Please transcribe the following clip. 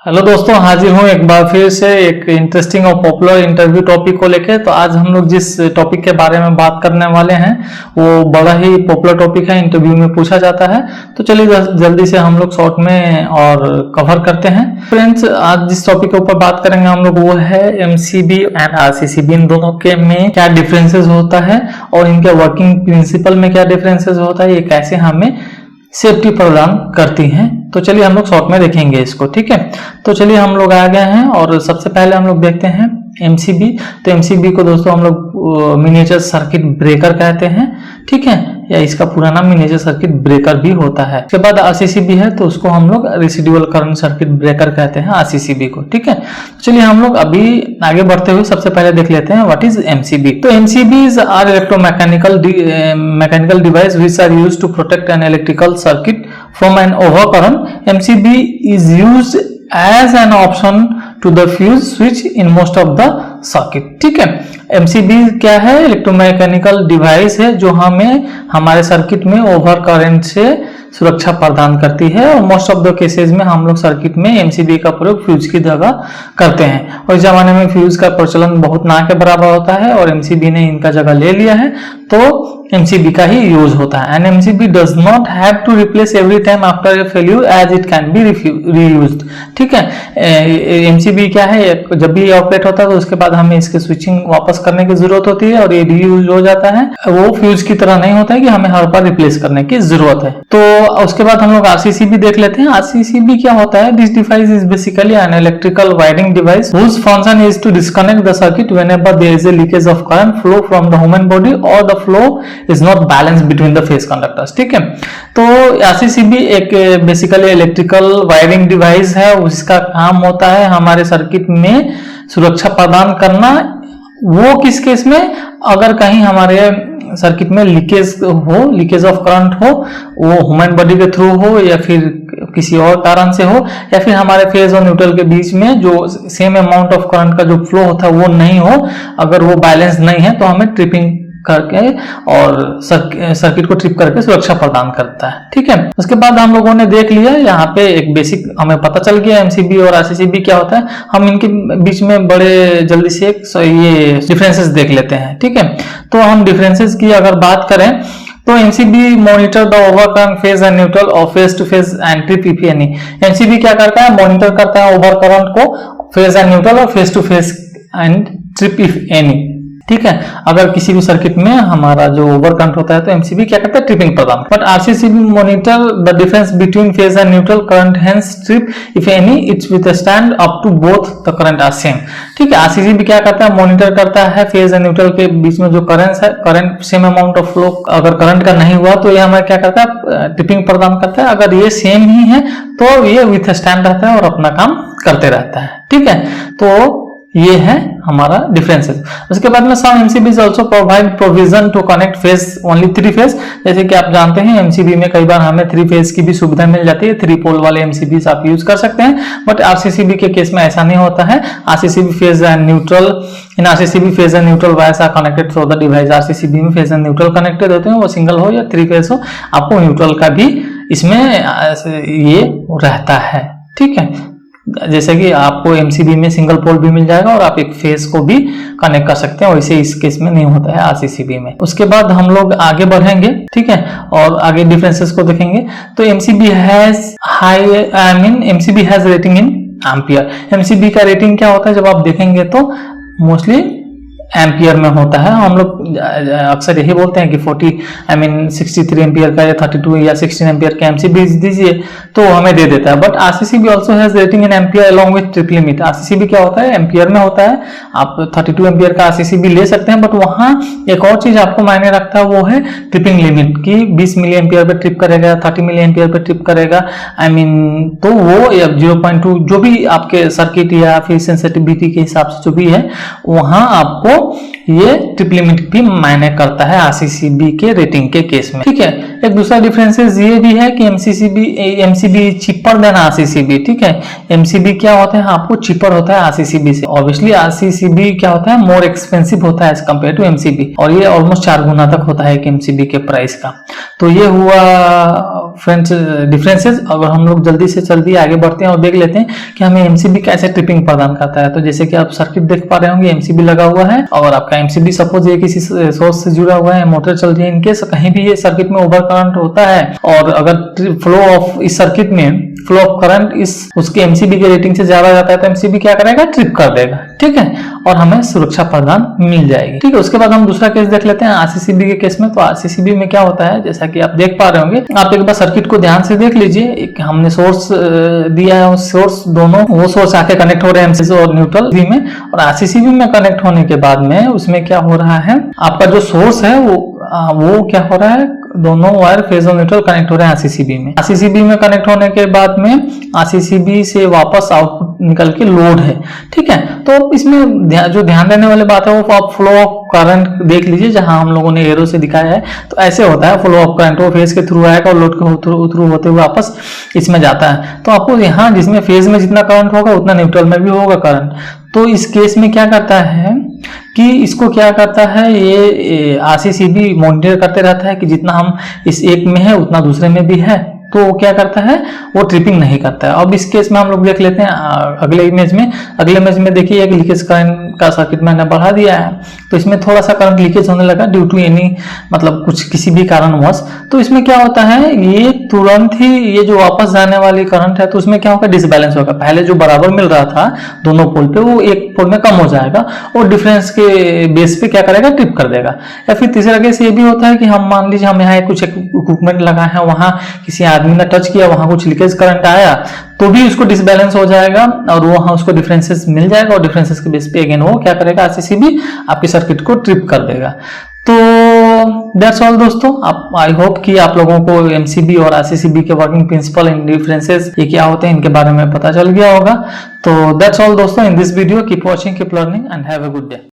Hello दोस्तों, हाजिर हूँ एक बार फिर से एक इंटरेस्टिंग और पॉपुलर इंटरव्यू टॉपिक को लेके। तो आज हम लोग जिस टॉपिक के बारे में बात करने वाले हैं वो बड़ा ही पॉपुलर टॉपिक है, इंटरव्यू में पूछा जाता है। तो चलिए जल्दी से हम लोग शॉर्ट में और कवर करते हैं। फ्रेंड्स, आज जिस टॉपिक के ऊपर बात करेंगे हम लोग वो है एमसीबी एंड आरसीसीबी, इन दोनों के में क्या डिफरेंसेस होता है और इनके वर्किंग प्रिंसिपल में क्या डिफरेंसेस होता है, ये कैसे हमें सेफ्टी प्रदान करती हैं। तो चलिए हम लोग शॉर्ट में देखेंगे इसको, ठीक है। तो चलिए हम लोग आ गए हैं और सबसे पहले हम लोग देखते हैं एमसीबी। तो एमसीबी को दोस्तों हम लोग मिनिएचर सर्किट ब्रेकर कहते हैं, ठीक है, या इसका पूरा नाम मिनिएचर सर्किट ब्रेकर भी होता है। उसके बाद आरसीसीबी है तो उसको हम लोग रेसिडुअल करंट सर्किट ब्रेकर कहते हैं, आरसीसीबी को, ठीक है। चलिए हम लोग अभी आगे बढ़ते हुए सबसे पहले देख लेते हैं व्हाट इज एमसीबी। तो MCBs are electromechanical device which are used to protect an electrical circuit from an overcurrent. MCB is used as an option to the fuse switch in most of the circuit, ठीक है। MCB क्या है? Electromechanical device है जो हमें हमारे circuit में over current से सुरक्षा प्रदान करती है और मोस्ट ऑफ द केसेस में हम लोग सर्किट में एमसीबी का प्रयोग फ्यूज की जगह करते हैं। और इस जमाने में फ्यूज का प्रचलन बहुत ना के बराबर होता है और एमसीबी ने इनका जगह ले लिया है, तो एमसीबी का ही यूज होता है। And MCB does not have to replace every time after a failure as it can be reused, ठीक है। एमसीबी क्या है, जब भी ऑपरेट होता है तो उसके बाद हमें इसके स्विचिंग वापस करने की जरूरत होती है और ये रीयूज हो जाता है। वो फ्यूज की तरह नहीं होता है कि हमें हर बार रिप्लेस करने की जरूरत है। तो उसके बाद हम लोग आरसीसीबी देख लेते हैं। आरसीसीबी क्या होता है? This device is basically an electrical wiring device whose function is to disconnect the circuit whenever there is a leakage of current flow from the human body or the flow is not balanced between the phase conductors, ठीक है। तो RCCB एक basically electrical wiring device है, उसका काम होता है हमारे सर्किट में सुरक्षा प्रदान करना। वो किस केस में? अगर कहीं हमारे सर्किट में लीकेज ऑफ करंट हो, वो ह्यूमन बॉडी के थ्रू हो या फिर किसी और कारण से हो, या फिर हमारे फेज और न्यूट्रल के बीच में जो सेम अमाउंट ऑफ करंट का जो फ्लो होता है वो नहीं हो, अगर वो बैलेंस नहीं है तो हमें ट्रिपिंग करके और सर्किट को ट्रिप करके सुरक्षा प्रदान करता है, ठीक है। उसके बाद हम लोगों ने देख लिया, यहाँ पे एक बेसिक हमें पता चल गया एमसीबी और आरसीसीबी क्या होता है। हम इनके बीच में बड़े जल्दी से ये डिफरेंसेस देख लेते हैं, ठीक है। तो हम डिफरेंसेस की अगर बात करें तो MCB monitor the overcurrent phase and neutral और phase to phase and trip if any. MCB क्या करता है? मॉनिटर करता है ओवरकरंट को, फेज एंड न्यूट्रल और phase to phase and trip if any, ठीक है। अगर किसी भी सर्किट में हमारा जो ओवरकरंट होता है तो एमसीबी क्या करता है? ट्रिपिंग प्रदान। But RCCB monitor the difference between phase and neutral current, hence trip if any its withstand up to both the current are same, ठीक है। आरसीसीबी क्या करता है? मॉनिटर करता है फेज एंड न्यूट्रल के बीच में जो करंट है, current same amount of flow अगर करंट का नहीं हुआ तो ये हमें क्या करता है? ट्रिपिंग प्रदान करता है। अगर ये सेम ही है तो ये विथ स्टैंड रहता है और अपना काम करते रहता है, ठीक है। तो ये है हमारा डिफरेंसेस। उसके बाद में some MCBs also provide provision to connect phase only 3 phase. जैसे कि आप जानते हैं एमसीबी में कई बार हमें 3 फेज की भी सुविधा मिल जाती है, 3 पोल वाले एमसीबीज आप यूज कर सकते हैं। बट आरसीसीबी के केस में ऐसा नहीं होता है। RCCB phase and neutral, in RCCB phase and neutral wires are connected through the device. RCCB में फेज एंड न्यूट्रल कनेक्टेड होते हैं, वो सिंगल हो या 3 फेज हो, आपको न्यूट्रल का भी इसमें ये रहता है, ठीक है। जैसे कि आपको एमसीबी में सिंगल पोल भी मिल जाएगा और आप एक फेज को भी कनेक्ट कर सकते हैं, वैसे इस केस में नहीं होता है आरसीसीबी में। उसके बाद हम लोग आगे बढ़ेंगे, ठीक है, और आगे डिफरेंसेस को देखेंगे। तो MCB has rating in ampere. MCB का रेटिंग क्या होता है? जब आप देखेंगे तो मोस्टली एम्पियर में होता है। हम लोग अक्सर यही बोलते हैं कि 63 एम्पियर का या 32 या 16 एम्पियर का एमसीबी दीजिए तो हमें दे देता है। But RCCB also has rating in ampere along with trip limit. RCCB क्या होता है? एम्पियर में होता है। आप 32 एम्पियर का आरसीसीबी ले सकते हैं, बट वहां एक और चीज आपको मायने रखता है, वो है ट्रिपिंग लिमिट की 20 मिली एम्पियर पे ट्रिप करेगा, 30 मिली एम्पियर पे ट्रिप करेगा, तो वो 0.2 जो भी आपके सर्किट या फिर सेंसिटिविटी के हिसाब से जो भी है, वहां आपको ये ट्रिप लिमिट भी मायने करता है आरसीसीबी के रेटिंग के केस में, ठीक है। एक दूसरा डिफरेंसेस ये भी है कि एमसीबी चीपर देन आरसीसीबी, ठीक है। एमसीबी क्या होता है, आपको चीपर होता है आरसीसीबी से। ऑब्वियसली आरसीसीबी क्या होता है, मोर एक्सपेंसिव होता है एज कम्पेयर टू एमसीबी, और ये ऑलमोस्ट 4 गुना तक होता है एमसीबी के प्राइस का। तो ये हुआ फ्रेंड्स डिफरेंसेस। अगर हम लोग जल्दी से जल्दी आगे बढ़ते हैं और देख लेते हैं कि हमें एमसीबी कैसे ट्रिपिंग प्रदान करता है। तो जैसे कि आप सर्किट देख पा रहे होंगे, एमसीबी लगा हुआ है और आपका एमसीबी सपोज ये किसी सोर्स से जुड़ा हुआ है, मोटर चल रही है, इनकेस कहीं भी ये सर्किट में ओवर करंट होता है और अगर फ्लो ऑफ इस सर्किट में फ्लो ऑफ करंट इस उसके एमसीबी के रेटिंग से ज्यादा जाता है तो एमसीबी क्या करेगा, ट्रिप कर देगा, ठीक है, और हमें सुरक्षा प्रदान मिल जाएगी, ठीक है। उसके बाद हम दूसरा केस देख लेते हैं आरसीसीबी के केस में। तो आरसीसीबी में क्या होता है, जैसा कि आप देख पा रहे होंगे, आप एक बार सर्किट को ध्यान से देख लीजिए। एक हमने सोर्स दिया है, उस सोर्स दोनों वो सोर्स आके कनेक्ट हो रहे हैं एमसीबी और न्यूट्रल में, और आरसीसीबी में कनेक्ट होने के बाद में उसमें क्या हो रहा है, आपका जो सोर्स है वो क्या हो रहा है, दोनों वायर फेज और न्यूट्रल कनेक्ट हो रहे हैं आरसीसीबी में। आरसीसीबी में कनेक्ट होने के बाद में आरसीसीबी से वापस आउटपुट निकल के लोड है, ठीक है। तो इसमें जो ध्यान देने वाली बात है वो आप फ्लो ऑफ करंट देख लीजिए, जहां हम लोगों ने एरो से दिखाया है। तो ऐसे होता है, फ्लो ऑफ करंट वो फेज के थ्रू आएगा और लोड के थ्रू होते हुए वापस इसमें जाता है। तो आपको यहाँ जिसमें फेज में जितना करंट होगा उतना न्यूट्रल में भी होगा करंट। तो इस केस में क्या करता है कि इसको क्या करता है, ये आरसीसीबी मॉनिटर करते रहता है कि जितना हम इस एक में है उतना दूसरे में भी है, तो वो क्या करता है, वो ट्रिपिंग नहीं करता है। अब इस केस में हम लोग देख लेते हैं अगले इमेज में देखिए एक लीकेज करंट का सर्किट मैंने बढ़ा दिया है, तो इसमें थोड़ा सा करंट लीकेज होने लगा ड्यू टू एनी मतलब कुछ किसी भी कारणवश। तो इसमें क्या होता है, ये तुरंत ही ये जो वापस जाने वाली करंट है तो उसमें क्या होगा, डिसबैलेंस होगा। पहले जो बराबर मिल रहा था दोनों पोल पे वो एक पोल में कम हो जाएगा और डिफरेंस के बेस पे क्या करेगा, ट्रिप कर देगा। या फिर तीसरा केस ये भी होता है कि हम मान लीजिए हम यहाँ कुछ इक्विपमेंट लगाए हैं, वहां किसी आदमी ने टच किया, वहां कुछ लीकेज करंट आया तो भी उसको डिसबैलेंस हो जाएगा और वहां उसको डिफरेंसेस मिल जाएगा और डिफरेंसेस के बेस पे अगेन वो क्या करेगा, आरसीसीबी आपकी सर्किट को ट्रिप कर देगा। तो दैट्स ऑल दोस्तों। आप आई होप कि आप लोगों को एमसीबी और आरसीसीबी के वर्किंग प्रिंसिपल एंड डिफरेंसेस ये क्या होते हैं इनके बारे में पता चल गया होगा। तो दैट्स ऑल दोस्तों in this video. Keep watching, keep learning and have a good day.